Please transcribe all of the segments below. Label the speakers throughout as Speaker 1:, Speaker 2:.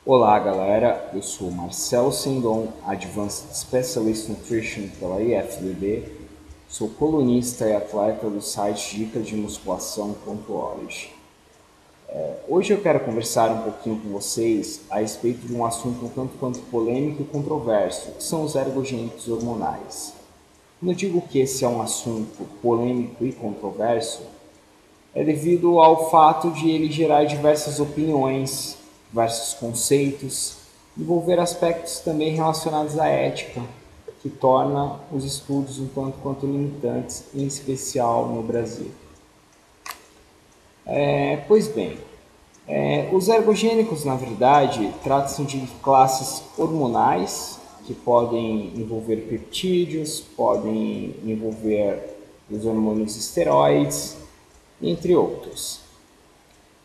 Speaker 1: Olá galera, eu sou Marcelo Sendon, Advanced Specialist Nutrition pela IFBB, sou colunista e atleta do site dicasdemusculação.org. Hoje eu quero conversar um pouquinho com vocês a respeito de um assunto um tanto quanto polêmico e controverso, que são os ergogênicos hormonais. Quando eu digo que esse é um assunto polêmico e controverso, é devido ao fato de ele gerar diversas opiniões, diversos conceitos, envolver aspectos também relacionados à ética, que torna os estudos um tanto quanto limitantes, em especial no Brasil. Pois bem, os ergogênicos, na verdade, tratam-se de classes hormonais, que podem envolver peptídeos, podem envolver os hormônios esteroides, entre outros.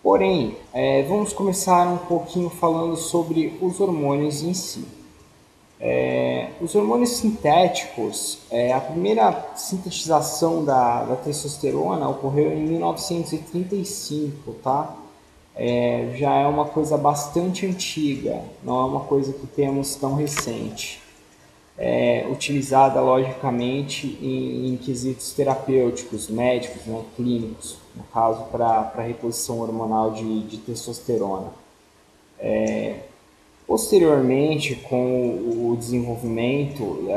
Speaker 1: Porém, vamos começar um pouquinho falando sobre os hormônios em si. Os hormônios sintéticos, a primeira sintetização da testosterona ocorreu em 1935, tá? Já é uma coisa bastante antiga, não é uma coisa que temos tão recente. Utilizada logicamente em quesitos terapêuticos, médicos, né, clínicos, no caso para reposição hormonal de testosterona. Posteriormente, com o desenvolvimento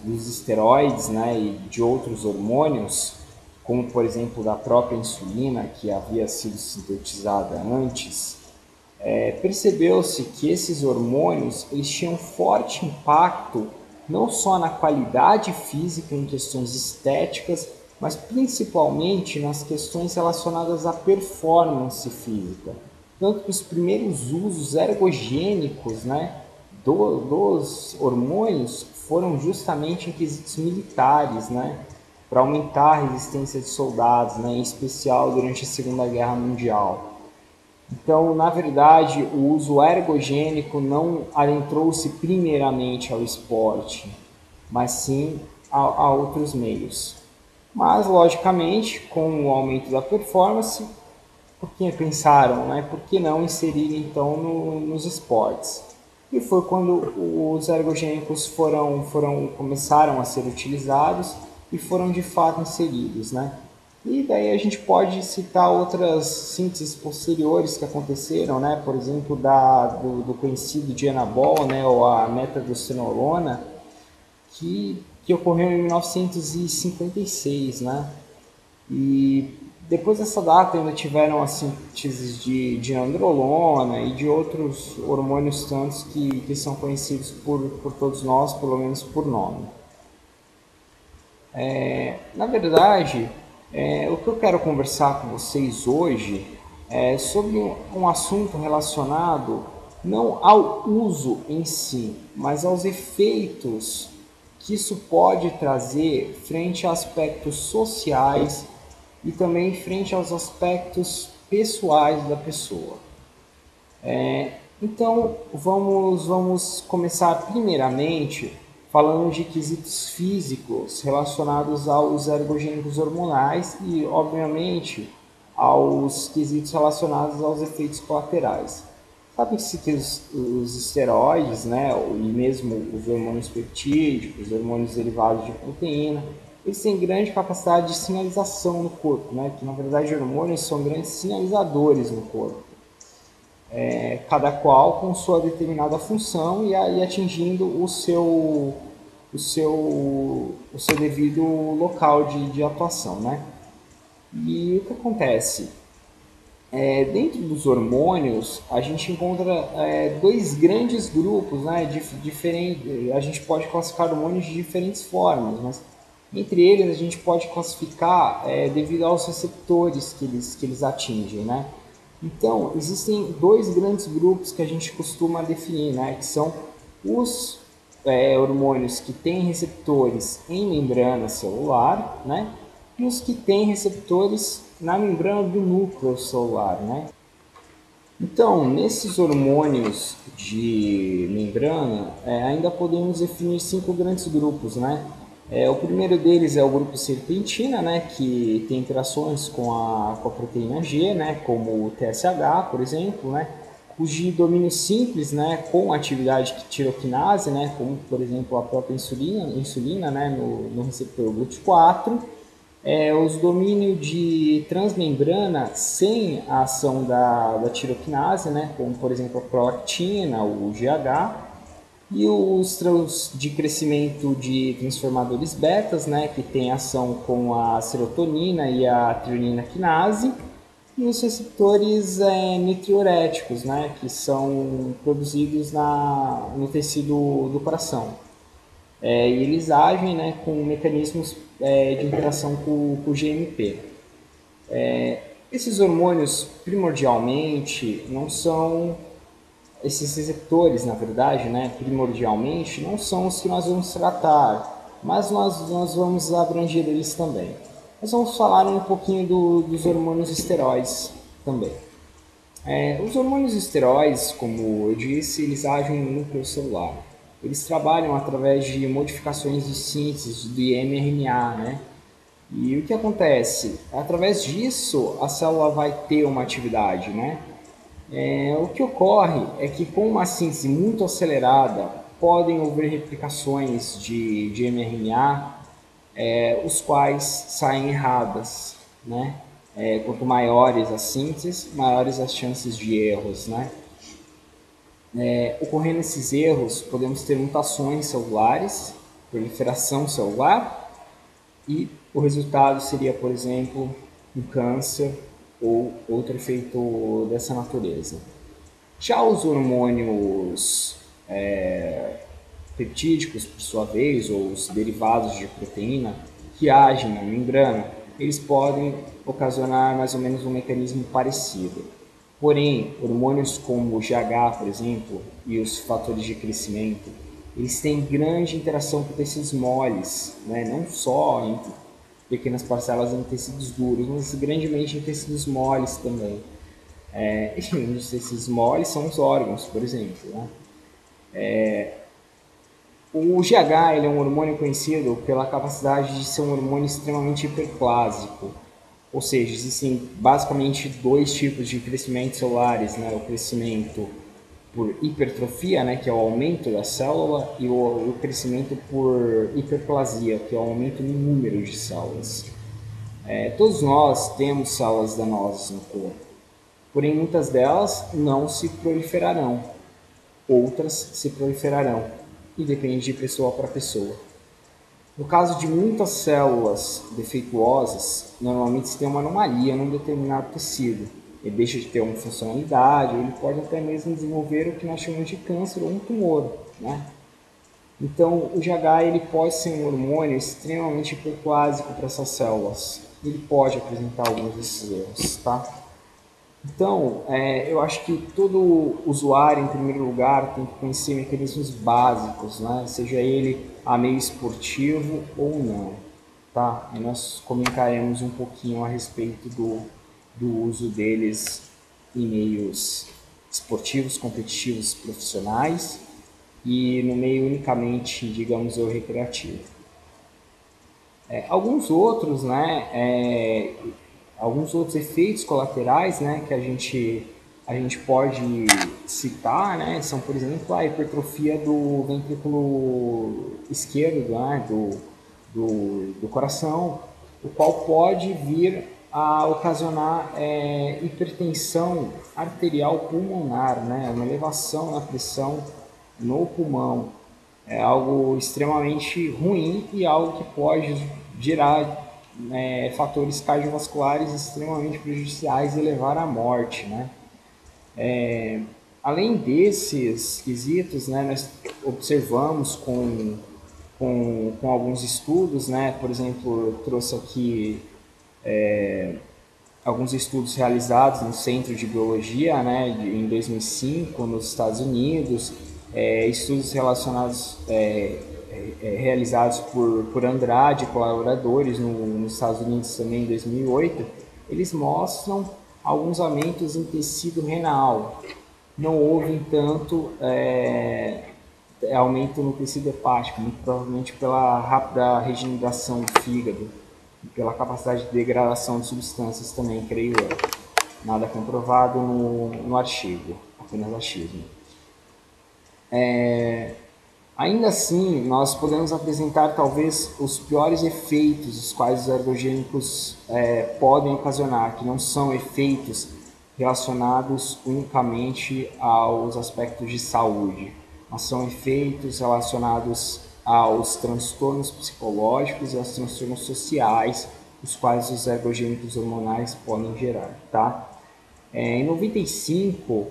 Speaker 1: dos esteroides, né, e de outros hormônios, como por exemplo da própria insulina, que havia sido sintetizada antes, percebeu-se que esses hormônios eles tinham forte impacto não só na qualidade física em questões estéticas, mas principalmente nas questões relacionadas à performance física. Tanto que os primeiros usos ergogênicos, né, dos hormônios foram justamente em quesitos militares, né, para aumentar a resistência de soldados, né, em especial durante a Segunda Guerra Mundial. Então, na verdade, o uso ergogênico não adentrou-se primeiramente ao esporte, mas sim a outros meios. Mas, logicamente, com o aumento da performance, por que pensaram, né? Por que não inserir então nos esportes? E foi quando os ergogênicos começaram a ser utilizados e foram de fato inseridos, né? E daí a gente pode citar outras sínteses posteriores que aconteceram, né? Por exemplo, do conhecido Dianabol, né? Ou a metadostenolona, que ocorreu em 1956, né? E depois dessa data ainda tiveram as sínteses de androlona e de outros hormônios tantos que são conhecidos por todos nós, pelo menos por nome. Na verdade, o que eu quero conversar com vocês hoje é sobre um assunto relacionado não ao uso em si, mas aos efeitos que isso pode trazer frente a aspectos sociais e também frente aos aspectos pessoais da pessoa. Então, vamos começar primeiramente falando de quesitos físicos relacionados aos ergogênicos hormonais e, obviamente, aos quesitos relacionados aos efeitos colaterais. Sabe-se que os esteroides, né, e mesmo os hormônios peptídicos, os hormônios derivados de proteína, eles têm grande capacidade de sinalização no corpo, né, que na verdade hormônios são grandes sinalizadores no corpo. Cada qual com sua determinada função e aí atingindo o seu devido local de atuação, né? E o que acontece? Dentro dos hormônios, a gente encontra dois grandes grupos, né? A gente pode classificar hormônios de diferentes formas, mas entre eles a gente pode classificar devido aos receptores que eles atingem, né? Então, existem dois grandes grupos que a gente costuma definir, né? Que são os hormônios que têm receptores em membrana celular, né? E os que têm receptores na membrana do núcleo celular, né? Então, nesses hormônios de membrana, ainda podemos definir 5 grandes grupos, né? O primeiro deles é o grupo serpentina, né, que tem interações com a proteína G, né, como o TSH, por exemplo, né, cujo domínio simples, né, com atividade tiroquinase, né, como por exemplo a própria insulina, né, no receptor GLUT4, os domínios de transmembrana sem a ação da tiroquinase, né, como por exemplo a prolactina, o GH, e os de crescimento de transformadores betas, né, que tem ação com a serotonina e a trionina quinase, e os receptores nitriuréticos, né, que são produzidos no tecido do coração. E eles agem, né, com mecanismos de interação com o GMP. Esses hormônios, primordialmente, não são esses receptores, na verdade, né, primordialmente, não são os que nós vamos tratar, mas nós vamos abranger eles também. Nós vamos falar um pouquinho dos hormônios esteroides também. Os hormônios esteroides, como eu disse, eles agem no núcleo celular. Eles trabalham através de modificações de síntese do mRNA, né? E o que acontece? Através disso, a célula vai ter uma atividade, né? O que ocorre é que com uma síntese muito acelerada, podem haver replicações de mRNA, os quais saem erradas, né? Quanto maiores as sínteses, maiores as chances de erros, né? Ocorrendo esses erros, podemos ter mutações celulares, proliferação celular, e o resultado seria, por exemplo, um câncer ou outro efeito dessa natureza. Já os hormônios peptídicos, por sua vez, ou os derivados de proteína que agem na membrana, eles podem ocasionar mais ou menos um mecanismo parecido. Porém, hormônios como o GH, por exemplo, e os fatores de crescimento, eles têm grande interação com tecidos moles, né? Não só em pequenas parcelas em tecidos duros, mas grandemente em tecidos moles também. Os tecidos moles são os órgãos, por exemplo, né? O GH ele é um hormônio conhecido pela capacidade de ser um hormônio extremamente hiperplásico, ou seja, existem basicamente dois tipos de crescimento celulares, né? O crescimento por hipertrofia, né? Que é o aumento da célula, e o crescimento por hiperplasia, que é o aumento no número de células. Todos nós temos células danosas no corpo, porém muitas delas não se proliferarão, outras se proliferarão, e depende de pessoa para pessoa. No caso de muitas células defeituosas, normalmente se tem uma anomalia num determinado tecido. Ele deixa de ter uma funcionalidade, ou ele pode até mesmo desenvolver o que nós chamamos de câncer ou um tumor, né? Então, o GH ele pode ser um hormônio extremamente hiperplásico para essas células. Ele pode apresentar alguns desses erros, tá? Então, eu acho que todo usuário, em primeiro lugar, tem que conhecer mecanismos básicos, né? Seja ele a meio esportivo ou não, tá? E nós comentaremos um pouquinho a respeito do uso deles em meios esportivos, competitivos, profissionais e no meio unicamente, digamos, recreativo. Alguns outros, né, alguns outros efeitos colaterais, né, que a gente pode citar, né, são, por exemplo, a hipertrofia do ventrículo esquerdo, né, do coração, o qual pode vir a ocasionar hipertensão arterial pulmonar, né, uma elevação na pressão no pulmão. É algo extremamente ruim e algo que pode gerar fatores cardiovasculares extremamente prejudiciais e levar à morte, né? Além desses quesitos, né, nós observamos com alguns estudos, né, por exemplo, eu trouxe aqui alguns estudos realizados no Centro de Biologia, né, em 2005 nos Estados Unidos, estudos relacionados realizados por Andrade e colaboradores nos Estados Unidos também em 2008, eles mostram alguns aumentos em tecido renal. Não houve, entanto, aumento no tecido hepático, muito provavelmente pela rápida regeneração do fígado e pela capacidade de degradação de substâncias também, creio eu. Nada comprovado no artigo, apenas achismo. Ainda assim, nós podemos apresentar talvez os piores efeitos os quais os ergogênicos podem ocasionar, que não são efeitos relacionados unicamente aos aspectos de saúde, mas são efeitos relacionados aos transtornos psicológicos e aos transtornos sociais, os quais os ergogênicos hormonais podem gerar, tá? Em 95,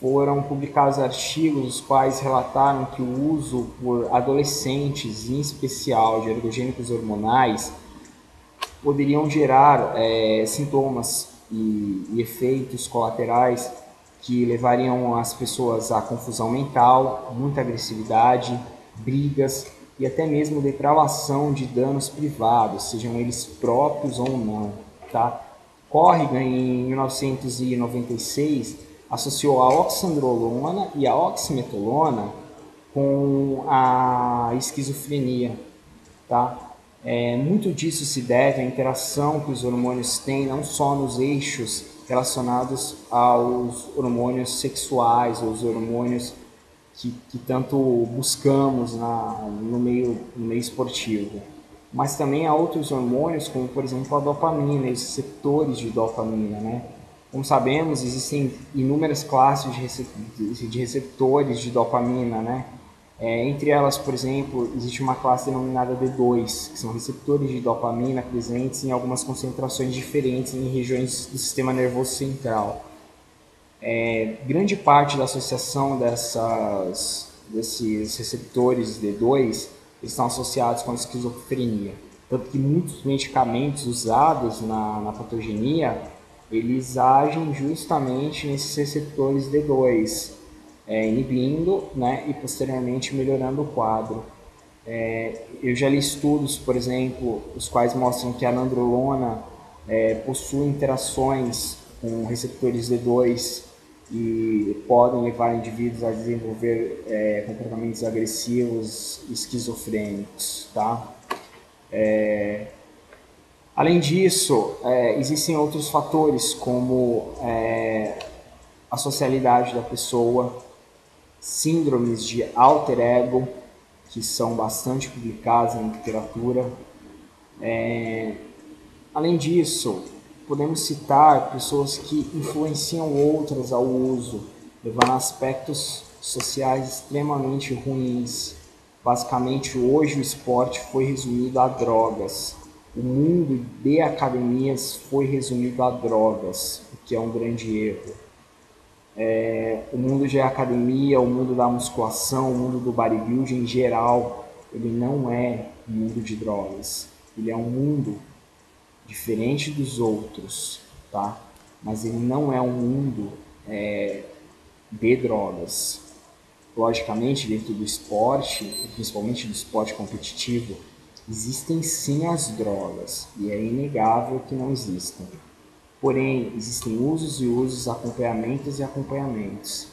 Speaker 1: foram publicados artigos os quais relataram que o uso por adolescentes, em especial de ergogênicos hormonais, poderiam gerar sintomas e efeitos colaterais que levariam as pessoas à confusão mental, muita agressividade, brigas e até mesmo depravação de danos privados, sejam eles próprios ou não, tá? Corrigan, em 1996, associou a oxandrolona e a oximetolona com a esquizofrenia, tá? Muito disso se deve à interação que os hormônios têm, não só nos eixos relacionados aos hormônios sexuais, os hormônios que tanto buscamos no meio esportivo, mas também há outros hormônios, como por exemplo a dopamina e os receptores de dopamina, né? Como sabemos, existem inúmeras classes de receptores de dopamina, né? Entre elas, por exemplo, existe uma classe denominada D2, que são receptores de dopamina presentes em algumas concentrações diferentes em regiões do sistema nervoso central. Grande parte da associação desses receptores D2 estão associados com a esquizofrenia. Tanto que muitos medicamentos usados na patogenia, eles agem justamente nesses receptores D2, inibindo, né, e posteriormente melhorando o quadro. Eu já li estudos, por exemplo, os quais mostram que a nandrolona possui interações com receptores D2 e podem levar indivíduos a desenvolver comportamentos agressivos e esquizofrênicos, tá? Além disso, existem outros fatores como a socialidade da pessoa, síndromes de alter ego, que são bastante publicadas na literatura. Além disso, podemos citar pessoas que influenciam outras ao uso, levando a aspectos sociais extremamente ruins. Basicamente, hoje o esporte foi resumido a drogas. O mundo de academias foi resumido a drogas, o que é um grande erro. O mundo de academia, o mundo da musculação, o mundo do bodybuilding em geral, ele não é um mundo de drogas. Ele é um mundo diferente dos outros, tá? Mas ele não é um mundo de drogas. Logicamente, dentro do esporte, principalmente do esporte competitivo, existem sim as drogas, e é inegável que não existam. Porém, existem usos e usos, acompanhamentos e acompanhamentos.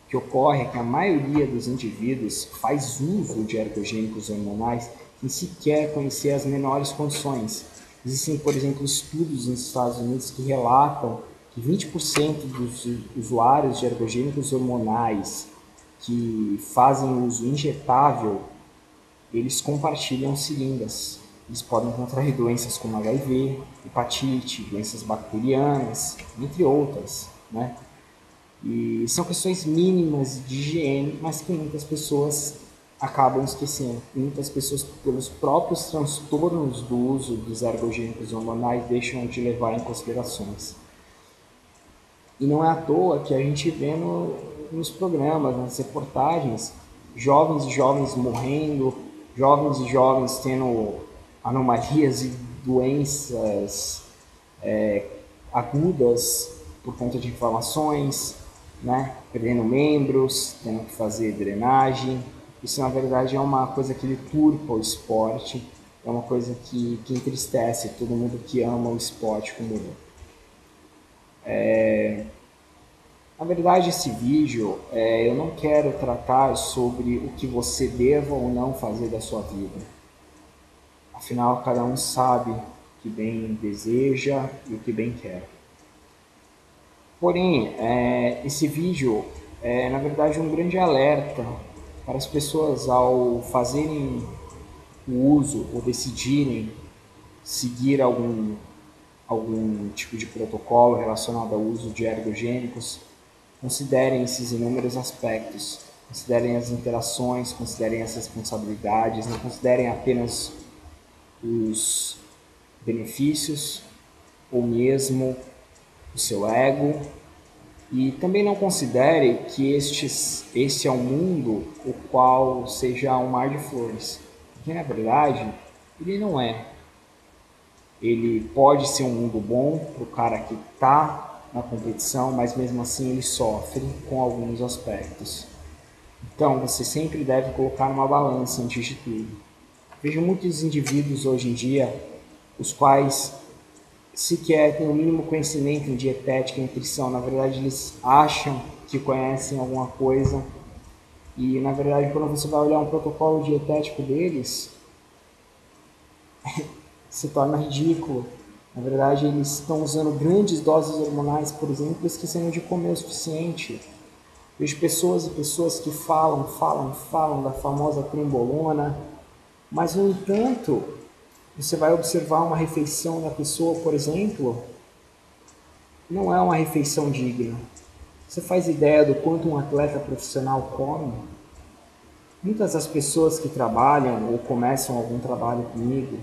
Speaker 1: O que ocorre é que a maioria dos indivíduos faz uso de ergogênicos hormonais sem sequer conhecer as menores condições. Existem, por exemplo, estudos nos Estados Unidos que relatam que 20% dos usuários de ergogênicos hormonais que fazem uso injetável, eles compartilham seringas. Eles podem contrair doenças como HIV, hepatite, doenças bacterianas, entre outras, né? E são questões mínimas de higiene, mas que muitas pessoas acabam esquecendo. Muitas pessoas, pelos próprios transtornos do uso dos ergogênicos hormonais, deixam de levar em considerações. E não é à toa que a gente vê nos programas, nas reportagens, jovens e jovens morrendo, jovens e jovens tendo anomalias e doenças agudas por conta de inflamações, né? Perdendo membros, tendo que fazer drenagem. Isso, na verdade, é uma coisa que deturpa o esporte, é uma coisa que entristece todo mundo que ama o esporte como eu. Na verdade, esse vídeo eu não quero tratar sobre o que você deva ou não fazer da sua vida. Afinal, cada um sabe o que bem deseja e o que bem quer. Porém, esse vídeo é, na verdade, um grande alerta para as pessoas ao fazerem o uso ou decidirem seguir algum tipo de protocolo relacionado ao uso de ergogênicos, considerem esses inúmeros aspectos, considerem as interações, considerem as responsabilidades, não considerem apenas os benefícios ou mesmo o seu ego. E também não considere que este é um mundo o qual seja um mar de flores, porque na verdade ele não é. Ele pode ser um mundo bom para o cara que está na competição, mas mesmo assim ele sofre com alguns aspectos. Então você sempre deve colocar numa balança antes de tudo. Vejo muitos indivíduos hoje em dia, os quais sequer têm o mínimo conhecimento em dietética e nutrição. Na verdade, eles acham que conhecem alguma coisa e, na verdade, quando você vai olhar um protocolo dietético deles, se torna ridículo. Na verdade, eles estão usando grandes doses hormonais, por exemplo, esquecendo de comer o suficiente. Vejo pessoas e pessoas que falam da famosa trembolona, mas, no entanto, você vai observar uma refeição da pessoa, por exemplo, não é uma refeição digna. Você faz ideia do quanto um atleta profissional come? Muitas das pessoas que trabalham ou começam algum trabalho comigo,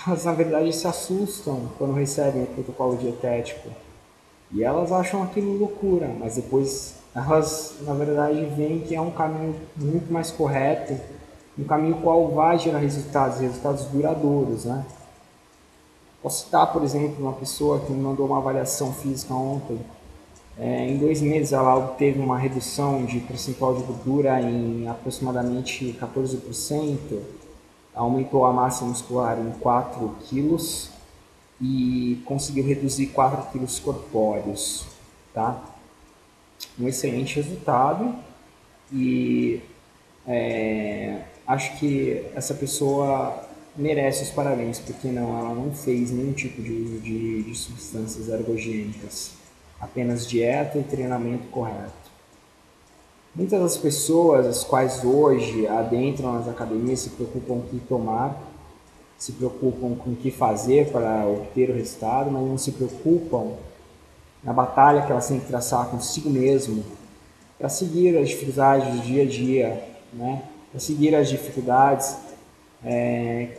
Speaker 1: elas na verdade se assustam quando recebem o protocolo dietético. E elas acham aquilo loucura, mas depois elas na verdade veem que é um caminho muito mais correto, um caminho qual vai gerar resultados duradouros, né? Posso citar, por exemplo, uma pessoa que me mandou uma avaliação física ontem. Em 2 meses ela obteve uma redução de percentual de gordura em aproximadamente 14%, aumentou a massa muscular em 4 quilos e conseguiu reduzir 4 quilos corpóreos. Tá? Um excelente resultado e acho que essa pessoa merece os parabéns, porque ela não fez nenhum tipo de uso de substâncias ergogênicas, apenas dieta e treinamento correto. Muitas das pessoas as quais hoje adentram nas academias se preocupam com o que tomar, se preocupam com o que fazer para obter o resultado, mas não se preocupam na batalha que elas têm que traçar consigo mesmo para seguir as dificuldades do dia a dia, né? Para seguir as dificuldades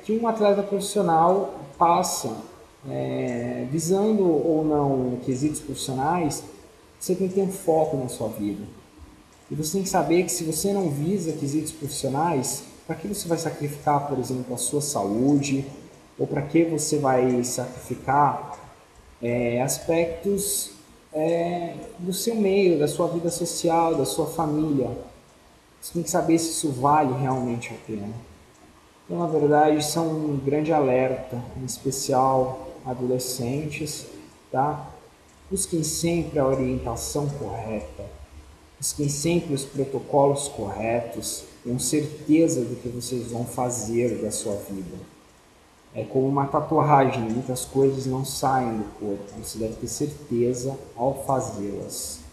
Speaker 1: que um atleta profissional passa, visando ou não quesitos profissionais. Você tem que ter um foco na sua vida. E você tem que saber que se você não visa quesitos profissionais, para que você vai sacrificar, por exemplo, a sua saúde? Ou para que você vai sacrificar aspectos do seu meio, da sua vida social, da sua família? Você tem que saber se isso vale realmente a pena. Então, na verdade, isso é um grande alerta, em especial adolescentes, tá? Busquem sempre a orientação correta, busquem sempre os protocolos corretos, tenham certeza do que vocês vão fazer da sua vida. É como uma tatuagem, muitas coisas não saem do corpo, você deve ter certeza ao fazê-las.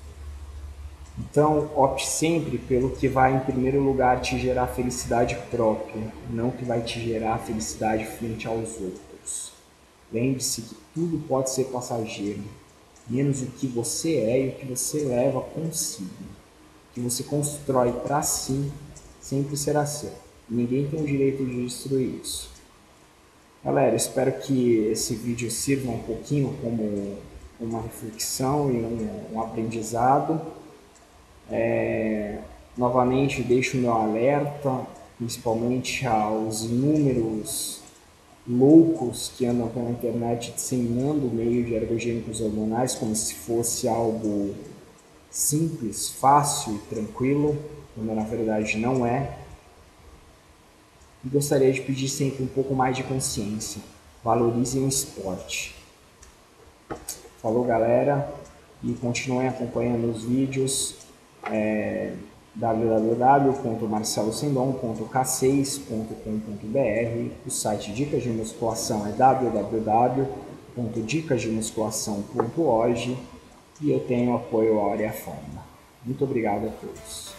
Speaker 1: Então, opte sempre pelo que vai, em primeiro lugar, te gerar felicidade própria, não o que vai te gerar felicidade frente aos outros. Lembre-se que tudo pode ser passageiro, menos o que você é e o que você leva consigo. O que você constrói para si sempre será seu. Ninguém tem o direito de destruir isso. Galera, espero que esse vídeo sirva um pouquinho como uma reflexão e um aprendizado. Novamente deixo o meu alerta, principalmente aos inúmeros loucos que andam pela internet disseminando o meio de ergogênicos hormonais como se fosse algo simples, fácil e tranquilo, quando na verdade não é. E gostaria de pedir sempre um pouco mais de consciência. Valorizem o esporte. Falou, galera. e continuem acompanhando os vídeos www.marcelosendon.k6.com.br. O site Dicas de Musculação é www.dicasdemusculação.org e eu tenho apoio à Área Forma. Muito obrigado a todos.